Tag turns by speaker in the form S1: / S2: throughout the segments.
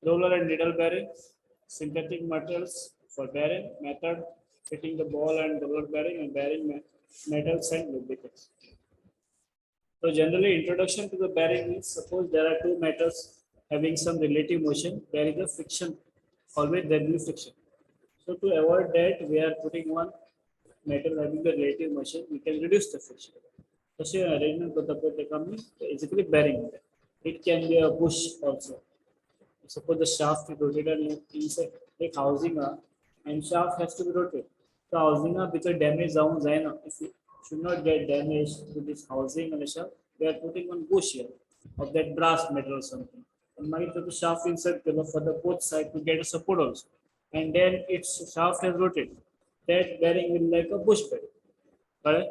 S1: Roller and needle bearing, synthetic materials for bearing method, fitting the ball and roller bearing and bearing metals and lubricants. So generally introduction to the bearing is, suppose there are two metals having some relative motion, there is a friction, always there will be friction. So to avoid that, we are putting one metal having the relative motion, we can reduce the friction. So arrangement for the basically bearing. It can be a bush also. Suppose the shaft is rotated inside like housing and shaft has to be rotated. So housing because damage down if you should not get damaged to this housing and the shaft, we are putting one bush here of that brass metal or something. And might put the shaft inside for the both side to get a support also. And then its shaft has rotated. That bearing will like a bush bearing. Correct?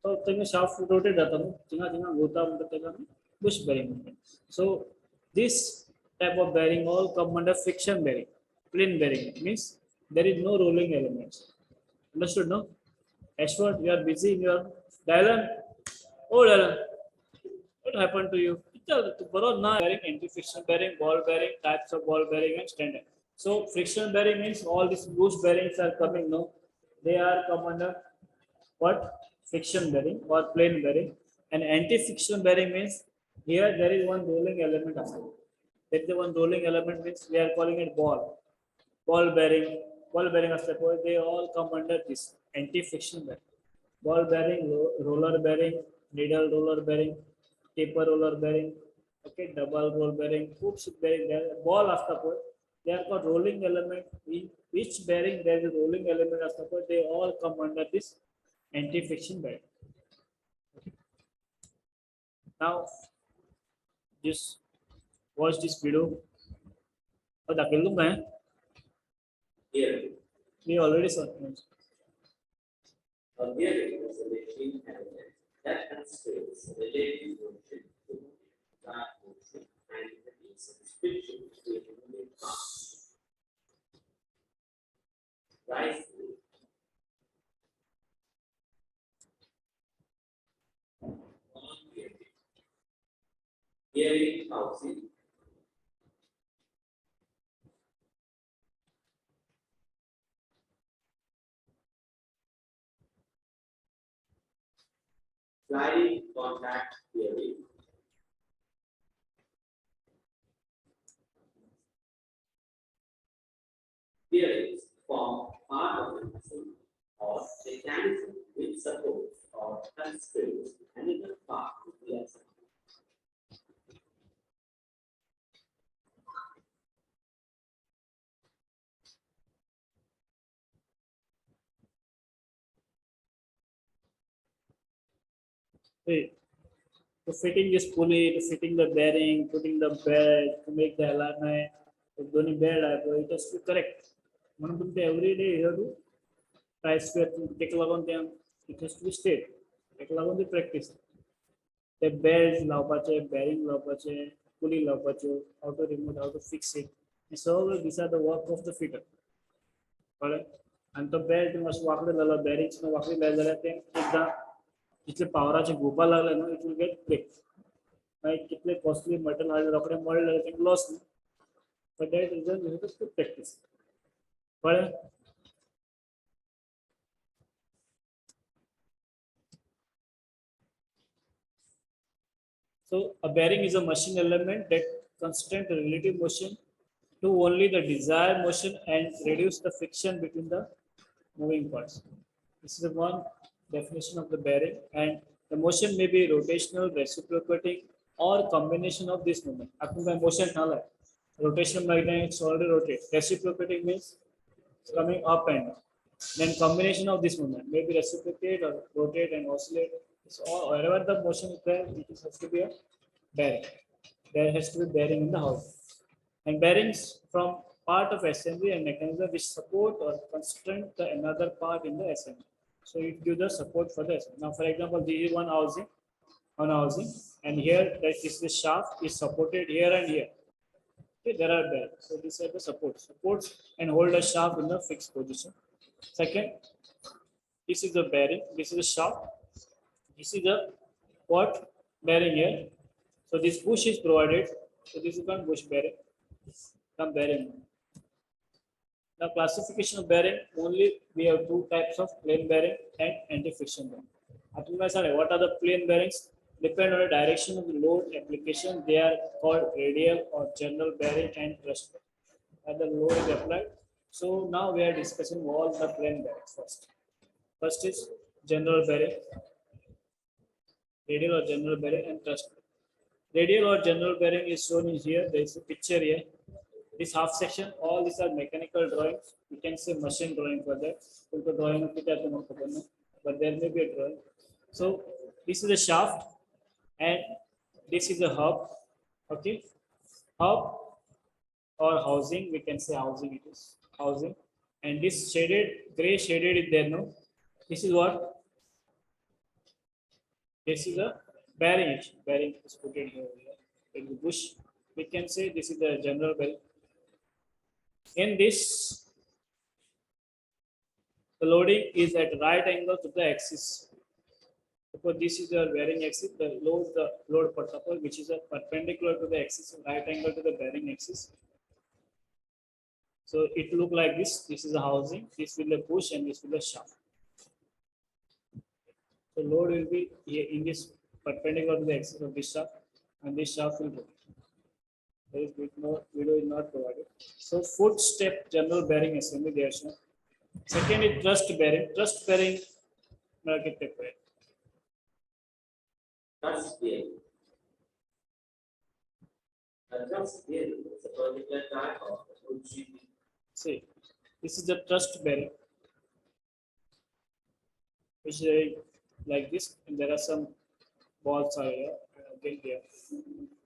S1: So the shaft rotated bush bearing movement. So this type of bearing all come under friction bearing. Plain bearing means there is no rolling elements. Understood, no? Ashwat, you are busy in your Dylan. Oh, Dylan, what happened to you? Bearing, anti-friction bearing, ball bearing, types of ball bearing, and standard. So friction bearing means all these bush bearings are coming. No, they are come under what? Friction bearing or plain bearing. And anti-friction bearing means here there is one rolling element of it. That the one rolling element means we are calling it ball. Ball bearing of suppose they all come under this anti-friction bearing. Ball bearing, roller bearing, needle roller bearing, taper roller bearing, okay, double roll bearing, hoops bearing, ball of support. They are called rolling element. In each bearing there is a rolling element of support. They all come under this anti-friction bearing. Okay. Now, just watch this video. Oh,
S2: Here,
S1: we already saw.
S2: a bearing is a machine element that constrains relative motion to that motion and releases friction between moving parts. Right. Bearing housing. Sliding contact bearing. Bearings form part of the machine or mechanism which supports or constrains another part of the assembly.
S1: Hey, to fitting this pulley, to fitting the bearing, putting the bed, to make the alignment, if doing bed, it has to be correct. Every day you have to try square take along them, it has to be straight. Take along the practice. The belts lapache, bearing lapache, pulley lapache, how to remove, how to fix it. And so these are the work of the fitter. Correct? And the belt must walk the bearings no walk the एकदा जितले पावराचे गोपा लागले ना it will get break मागीर कितले costly material हाडले रोखडे मळले तेंका loss न्ही but that reason you have to practice कळ्ळें So a bearing is a machine element that constant relative motion to only the desired motion and reduce the friction between the moving parts. This is one definition of the bearing, and the motion may be rotational, reciprocating, or combination of this movement. आपको motion hala rotation magnet already rotate. Reciprocating means it's coming up and down. Then combination of this movement may be reciprocate or rotate and oscillate. So wherever the motion is there, it has to be a bearing. There has to be bearing in the house. And bearings from part of assembly and mechanism which support or constrain the another part in the assembly. So it gives the support for the assembly. Now, for example, this is one housing, and here that is the shaft is supported here and here. Okay, there are bearings. So these are the supports and hold a shaft in the fixed position. Second, this is the bearing, this is the shaft, this is the what bearing here. So this push is provided. So this is one bush bearing. Come bearing. Now classification of bearing, only we have two types of plain bearing and anti-friction bearing. What are the plain bearings? Depend on the direction of the load application. They are called radial or general bearing and thrust bearing. And the load is applied. So now we are discussing all the plain bearings first. First is general bearing, radial or general bearing and thrust bearing. Radial or general bearing is shown in here. There is a picture here. This half section, all these are mechanical drawings. You can say machine drawing for that. Drawing, but there may be a drawing. So this is a shaft and this is a hub. Okay, hub or housing, we can say housing, it is housing. And this shaded, gray shaded is there, no? This is what? This is a bearing. Bearing is put in here. In the bush, we can say this is the general bearing. In this, the loading is at right angle to the axis. Suppose this is the bearing axis, the load particle, which is a perpendicular to the axis, right angle to the bearing axis. So it look like this. This is a housing. This will be a push and this will be a shaft. So load will be here in this perpendicular to the axis of this shaft, and this shaft will go. There is no video is not provided. So footstep general bearing assembly there shown. Second is thrust bearing. Thrust bearing,
S2: Thrust bearing. A thrust bearing is a particular type of wood sheet.
S1: See, this is the thrust bearing, which is like this, and there are some balls are here. Again here.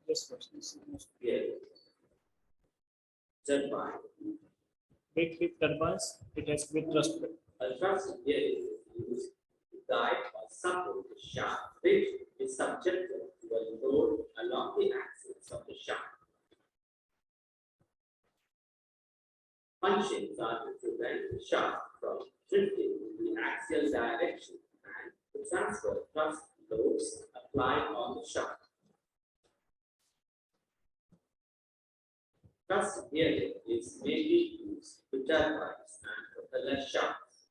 S1: This question is
S2: Bearing. Turbine.
S1: big turbines. It has to be thrust bearing.
S2: A thrust bearing is used to guide or support the shaft, which is subjected to a load along the axis of the shaft. Functions are to prevent the shaft from drifting in the axial direction and to transfer thrust loads applied on the shaft. Thrust bearing is mainly used to turbines and propeller shafts.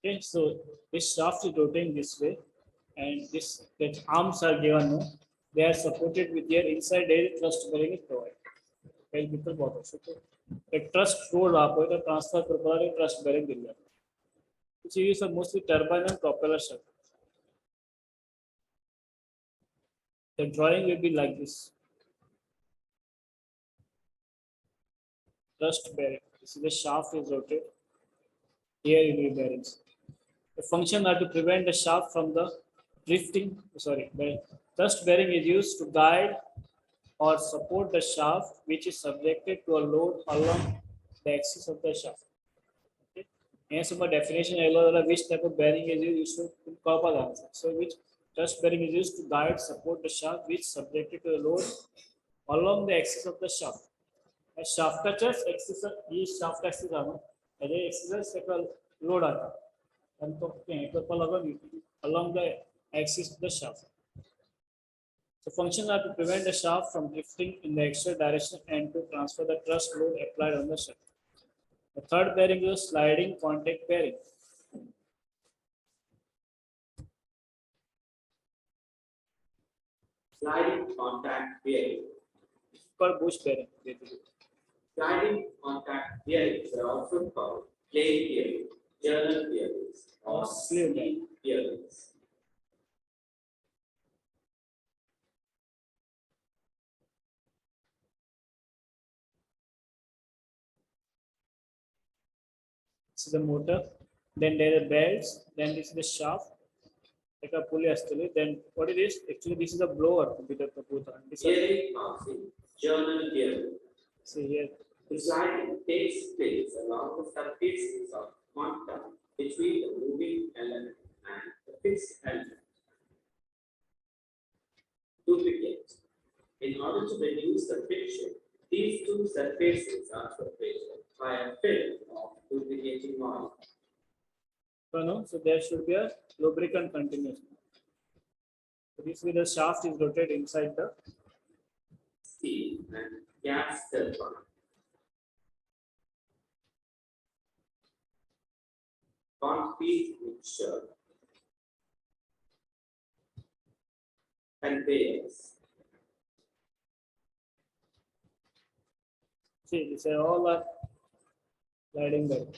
S1: Okay, so this shaft is rotating this way, and this that arms are given. No, they are supported with their inside there thrust bearing is provided. Well, people bought also. The thrust load आपको इधर transfer करने thrust bearing दिया. Which is mostly turbine and propeller shaft. The drawing will be like this. Thrust bearing. This is the shaft is rotated. Here will be bearings. The function are to prevent the shaft from the drifting. Sorry, the thrust bearing is used to guide or support the shaft which is subjected to a load along the axis of the shaft. Okay. And so my definition which type of bearing is used to cover the answer. So which thrust bearing is used to guide, support the shaft which is subjected to a load along the axis of the shaft. A shaft touches axis, this shaft axis along load along the axis of the shaft. The functions are to prevent the shaft from drifting in the extra direction and to transfer the thrust load applied on the shaft. The third bearing is sliding contact bearing.
S2: Sliding contact bearing.
S1: Called bush bearing. Basically.
S2: Sliding contact bearings are also called plain bearings, journal bearings, or sleeve bearings.
S1: This is the motor. Then there are belts. Then this is the shaft. Like a pulley actually. Then what it is? Actually, this is a blower.
S2: Bearing housing, journal bearing.
S1: See here.
S2: The sliding takes place along the surfaces of contact between the moving element and the fixed element. Duplicate. In order to reduce the friction, these two surfaces are separated by a film of lubricating oil.
S1: So there should be a lubricant continuously. So this way the shaft is rotated inside the
S2: Steel and gas turbine. Concrete mixture, conveyors.
S1: See, these are all are sliding bearing.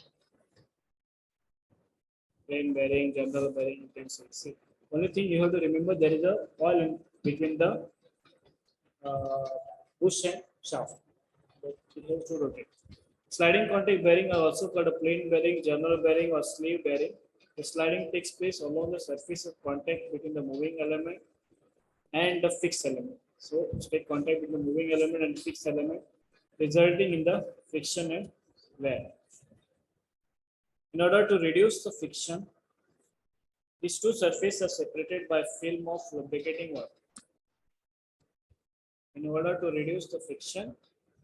S1: Plain bearing, general bearing, you can see. Only thing you have to remember, there is a wall in between the bush and shaft. But it has to rotate. Sliding contact bearing are also called a plain bearing, general bearing, or sleeve bearing. The sliding takes place along the surface of contact between the moving element and the fixed element. So, take contact between the moving element and fixed element, resulting in the friction and wear. In order to reduce the friction, these two surfaces are separated by film of lubricating oil. In order to reduce the friction,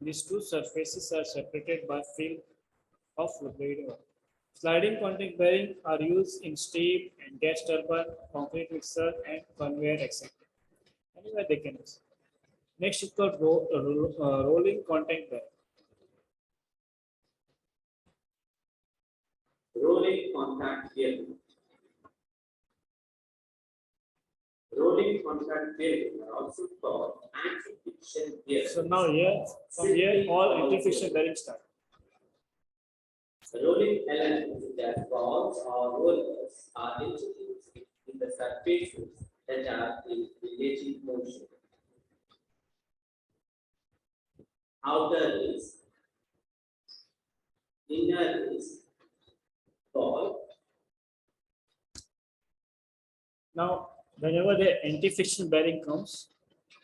S1: these two surfaces are separated by film of lubricating oil. Sliding contact bearing are used in steam and gas turbine, concrete mixer, and conveyor, etc. Anyway, they can use. Next is called rolling contact bearing.
S2: Rolling contact bearing. Rolling contact bearing are also called anti-friction bearing.
S1: So now here, from here, all anti-friction bearings start.
S2: Rolling elements such as balls or rollers are introduced in the surfaces that are in relative motion. Outer is, inner is, ball.
S1: Now, whenever the anti-friction bearing comes,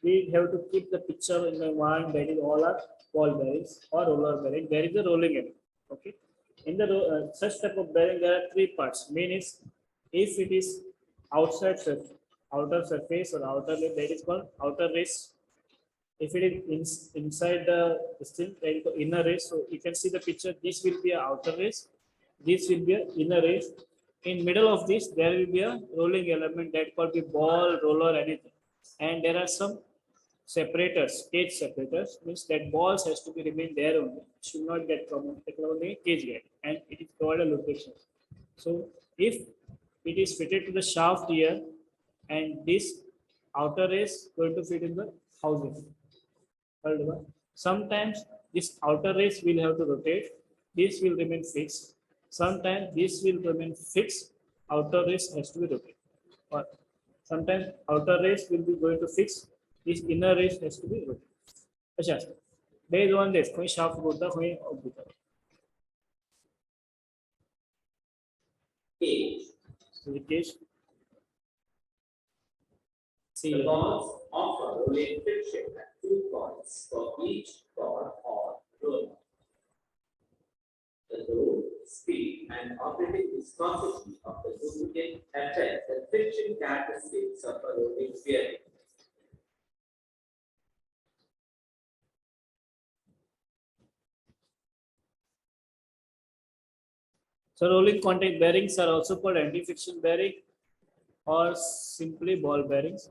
S1: we have to keep the picture in the mind that is all are ball bearings or roller bearing. There is a rolling element. Okay. In the such type of bearing, there are three parts. Main is if it is outside surface, outer surface or outer lip, that is called outer race. If it is inside the thing, that is the inner race. So you can see the picture. This will be an outer race. This will be an inner race. In middle of this, there will be a rolling element that could be ball, roller, anything. And there are some separators, cage separators, means that balls has to be remain there only. It should not get common, only cage get, and it is called a lubrication. So if it is fitted to the shaft here, and this outer race going to fit in the housing. Sometimes this outer race will have to rotate. This will remain fixed. Sometimes this will remain fixed. Outer race has to be rotated. Or sometimes outer race will be going to fix. This inner race has to be rotated. अच्छा, based on this, कोई shaft होता, कोई होता.
S2: Cage.
S1: So the cage. See,
S2: The balls offer rolling friction at 2 points for each ball or roller. The load, speed, and operating viscosity of the lubricant affect the friction characteristics of a rolling bearing.
S1: so rolling contact bearings are also called anti-friction bearing or simply ball bearings.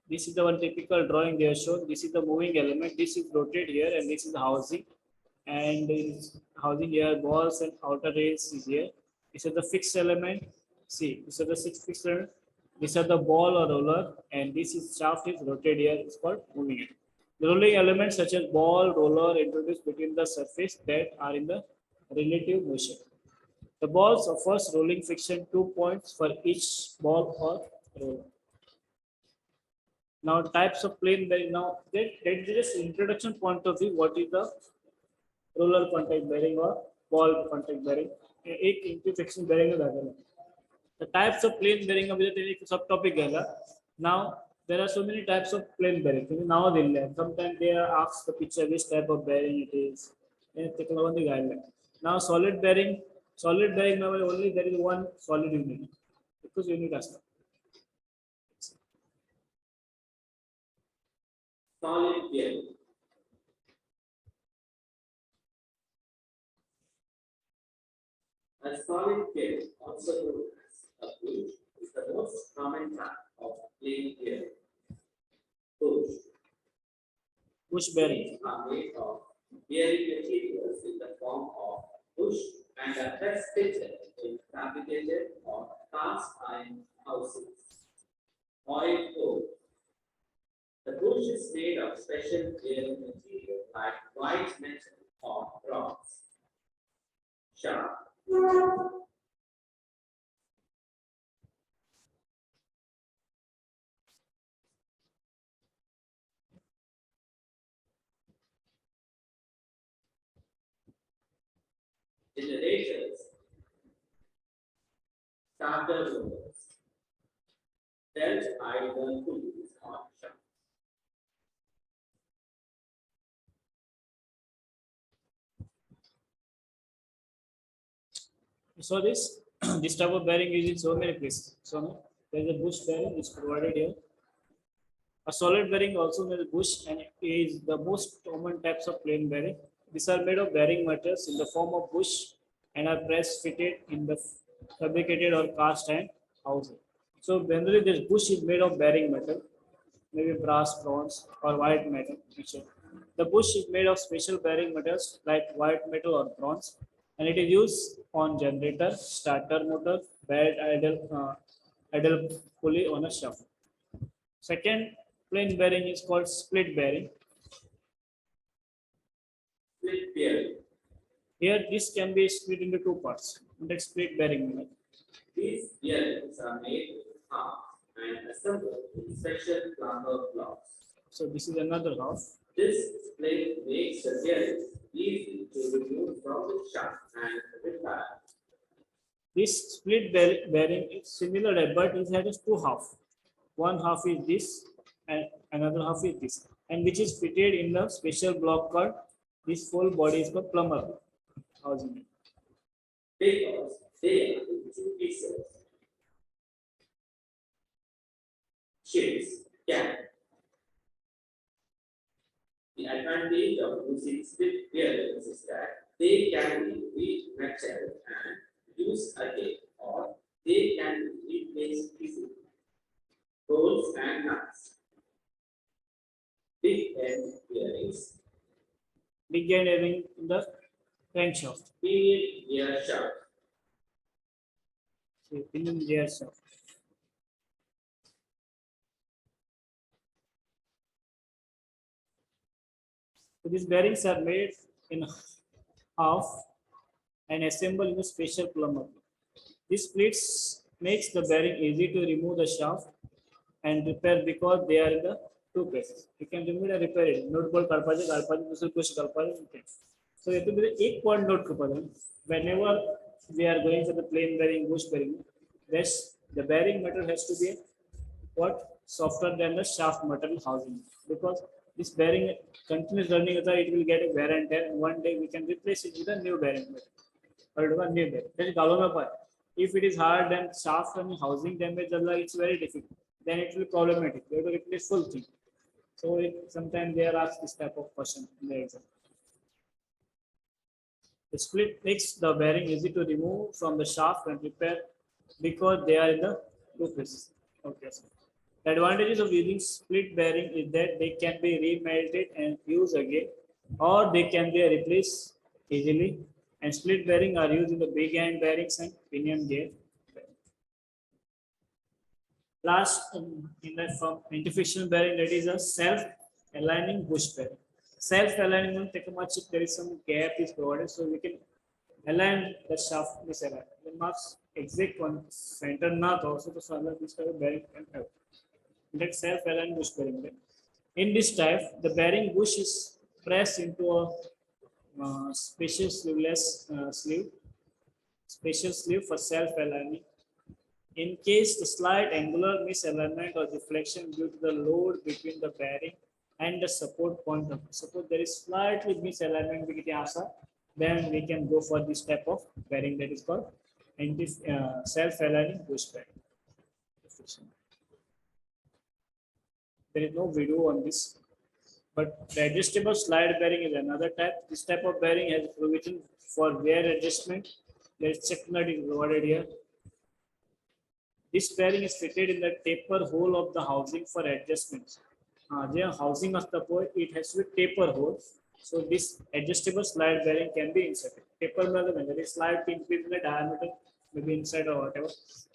S1: This is the one typical drawing they are shown. This is the moving element. This is rotated here, and this is the housing. And is housing here, balls and outer race is here. This is the fixed element. See, this is the six fixed element. These are the ball or roller, and this is shaft is rotated here. It's called moving element. The rolling elements such as ball, roller introduced between the surface that are in the relative motion. The balls offers rolling friction 2 points for each ball or roller. Now types of plain bearing. Now that is introduction point of view. What is the roller contact bearing or ball contact bearing? एक anti-friction bearing है दादा. The types of plain bearing अभी तो एक सब topic है. Now there are so many types of plain bearing. Now sometimes they are asked the picture which type of bearing it is. Now solid bearing only there is one solid unit because unit as
S2: Solid bearing. A solid bearing, also known as a bush, is the most common type of plain bearing. Bush.
S1: Push bearing.
S2: These are made of bearing materials in the form of bush and are best fitted in fabricated or cast iron houses. Oil core. The bush is made of special bearing material like white metal or bronze. Shaft. Generators. Starter motors. Belt idler pulleys on shaft.
S1: So this this type of bearing is in so many places. So no, there is a bush bearing is provided here. A solid bearing also made of bush and is the most common types of plain bearing. These are made of bearing materials in the form of bush and are press fitted in the fabricated or cast iron housing. So generally this bush is made of bearing metal, maybe brass, bronze, or white metal. The bush is made of special bearing metals like white metal or bronze, and it is used on generator, starter motor, idle pulley on a shaft. Second plain bearing is called split bearing.
S2: Split bearing.
S1: Here, this can be split into two parts. That's split bearing method.
S2: These bearings are made in half and assembled in special plumber blocks.
S1: So this is another half.
S2: This split makes the bearings easy to remove from the shaft and repair.
S1: This split bearing is similar, but it has two halves. One half is this, and another half is this, and which is fitted in a special block called this whole body is called plumber housing.
S2: Because they are in two pieces. Shapes can. The advantage of using split bearings is that they can be remetaled and used again, or they can be replaced easily. Bolts and nuts. Big end bearings.
S1: Big end having in the crankshaft.
S2: Pinion gear shaft.
S1: So pinion gear shaft. So these bearings are made in half and assembled in a special plumber. This splits makes the bearing easy to remove the shaft and repair because they are in the two places. You can remove and repair it. Note bolt karpaje दूसरे कुछ karpaje. So ये तो मेरे एक point note करपाजे. Whenever we are going for the plain bearing, bush bearing, this the bearing metal has to be what softer than the shaft metal housing because this bearing continues running, it will get a wear and tear. And one day we can replace it with a new bearing metal. Or new bearing. That is galvanized. If it is hard and shaft and housing damage, it's very difficult. Then it will be problematic. You have to replace full thing. So sometimes they are asked this type of question in the exam. The split makes the bearing easy to remove from the shaft and repair because they are in the two places. Okay. So the advantages of using split bearing is that they can be remelted and used again, or they can be replaced easily. And split bearing are used in the big end bearings and pinion gear. Last in the from interfacial bearing, that is a self-aligning bush bearing. Self-aligning means there is some gap is provided, so we can align the shaft misaligned. The marks exact one center not also to solve this type of bearing can have. That self-aligning bush bearing. In this type, the bearing bush is pressed into a special sleeve for self-aligning. In case the slight angular misalignment or deflection due to the load between the bearing and the support point of suppose there is slightly misalignment then we can go for this type of bearing that is called self-aligning bush bearing. There is no video on this, but the adjustable slide bearing is another type. This type of bearing has provision for wear adjustment. There is check nut is provided here. This bearing is fitted in the taper hole of the housing for adjustments. housing असतं पळय, it has to be taper hole. So this adjustable slide bearing can be inserted. Taper means that is slide to increase the diameter, maybe inside or whatever,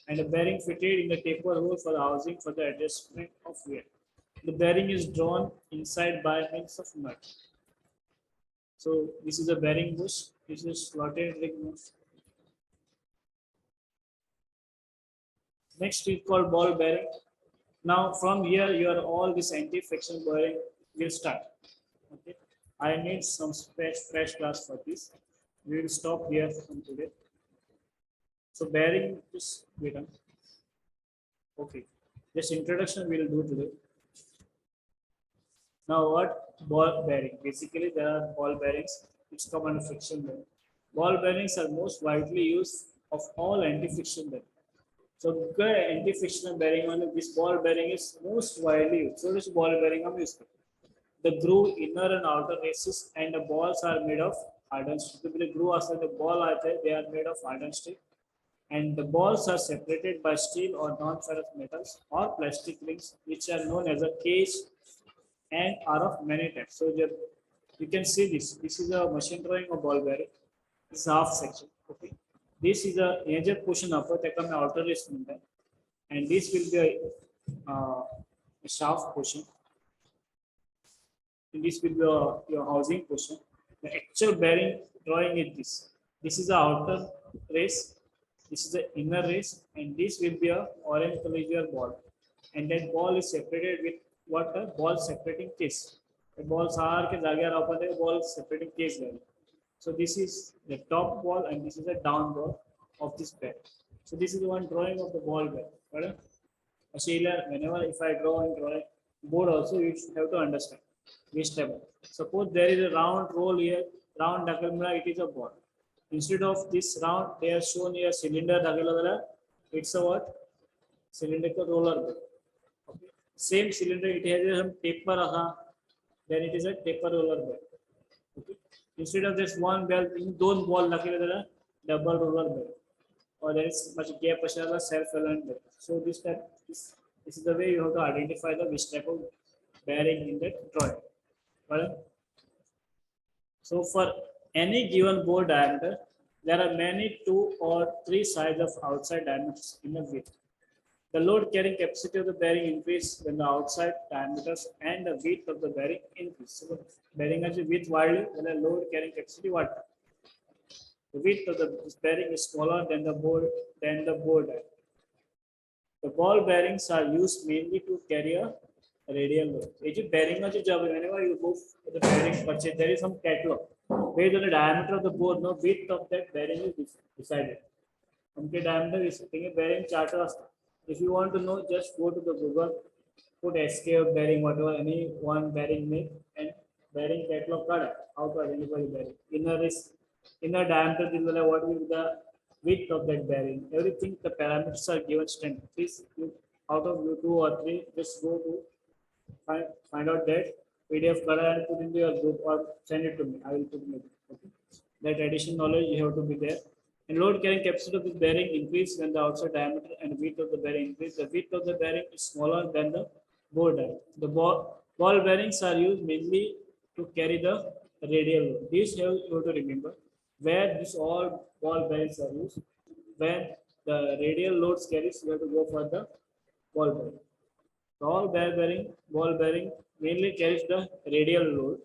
S1: and the bearing fitted in the taper hole for the housing for the adjustment of weight. The bearing is drawn inside by means of nut. So this is a bearing bush. This is slotted ring nose. Next is called ball bearing. Now from here, your all this anti-friction bearing will start. Okay, I need some fresh class for this. We will stop here from today. So bearing is written. Okay, this introduction we will do today. Now what ball bearing? Basically, there are ball bearings which come under friction bearing. Ball bearings are most widely used of all anti-friction bearing. So anti-friction bearing on this ball bearing is most widely used. So this ball bearing हम use करते हैं. The groove inner and outer races and the balls are made of hardened steel. The groove असतात, the ball आते हैं, they are made of hardened steel, and the balls are separated by steel or non-ferrous metals or plastic rings, which are known as a cage and are of many types. So you can see this. This is a machine drawing of ball bearing. This is half section. Okay. This is a major portion of it. Outer race, and this will be a shaft portion. And this will be your housing portion. The actual bearing drawing is this. This is the outer race. This is the inner race, and this will be a orange color ball. And that ball is separated with what a ball separating case. The balls are ball separating case level. So this is the top ball, and this is the down ball of this bear. So this is one drawing of the ball bear. Right? Whenever if I draw in drawing board also, you should have to understand which type. Suppose there is a round roll here, round dakalmula, it is a ball. Instead of this round, they are shown here cylinder dakalmula. It's a what? Cylindrical roller ball. Okay. Same cylinder, it has some taper, then it is a taper roller ball. Okay. Instead of this one ball, two ball double roller ball, or there is much gap self-aligned ball. So this is the way you have to identify the which type of bearing in that drawing. Right? So for any given bore diameter, there are many 2 or 3 sides of outside diameters in the width. The load carrying capacity of the bearing increase when the outside diameters and the width of the bearing increase. So bearing has a width widely, when the load carrying capacity what? The width of the bearing is smaller than the bore diameter. The ball bearings are used mainly to carry a radial load. Bearing whenever you go for the bearing purchase, there is some catalog. Based on the diameter of the bore, no width of that bearing is decided. Diameter is bearing charter. If you want to know, just go to the Google, put SKF bearing, whatever, any one bearing make, and bearing catalog card, how to identify the bearing. Inner diameter, what will be the width of that bearing. Everything, the parameters are given standard. Please, out of you 2 or 3, just go to find out that PDF card and put into your group or send it to me. I will put it. Okay. That additional knowledge you have to be there. And load carrying capacity of this bearing increase when the outside diameter and width of the bearing increase. The width of the bearing is smaller than the bore diameter. The ball bearings are used mainly to carry the radial load. This you have to remember where this all ball bearings are used. When the radial loads carries, you have to go for the ball bearing. All ball bearing mainly carries the radial load,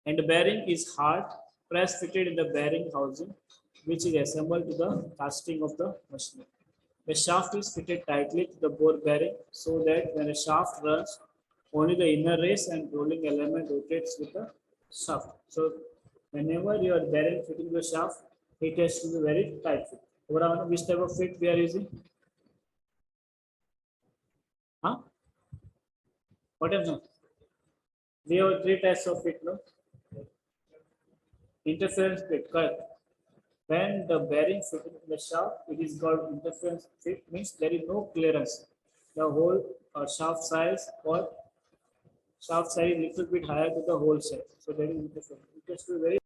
S1: and the bearing is hard, press fitted in the bearing housing, which is assembled to the casting of the machine. The shaft is fitted tightly to the bore bearing so that when the shaft runs, only the inner race and rolling element rotates with the shaft. So whenever you are bearing fitting the shaft, it has to be very tight fit. Which type of fit we are using? Huh? What else? We have 3 types of fit, no? Interference fit, correct. When the bearing fitting in the shaft, it is called interference fit, means there is no clearance. The whole shaft size is little bit higher to the whole size. So there is interference. It has to be very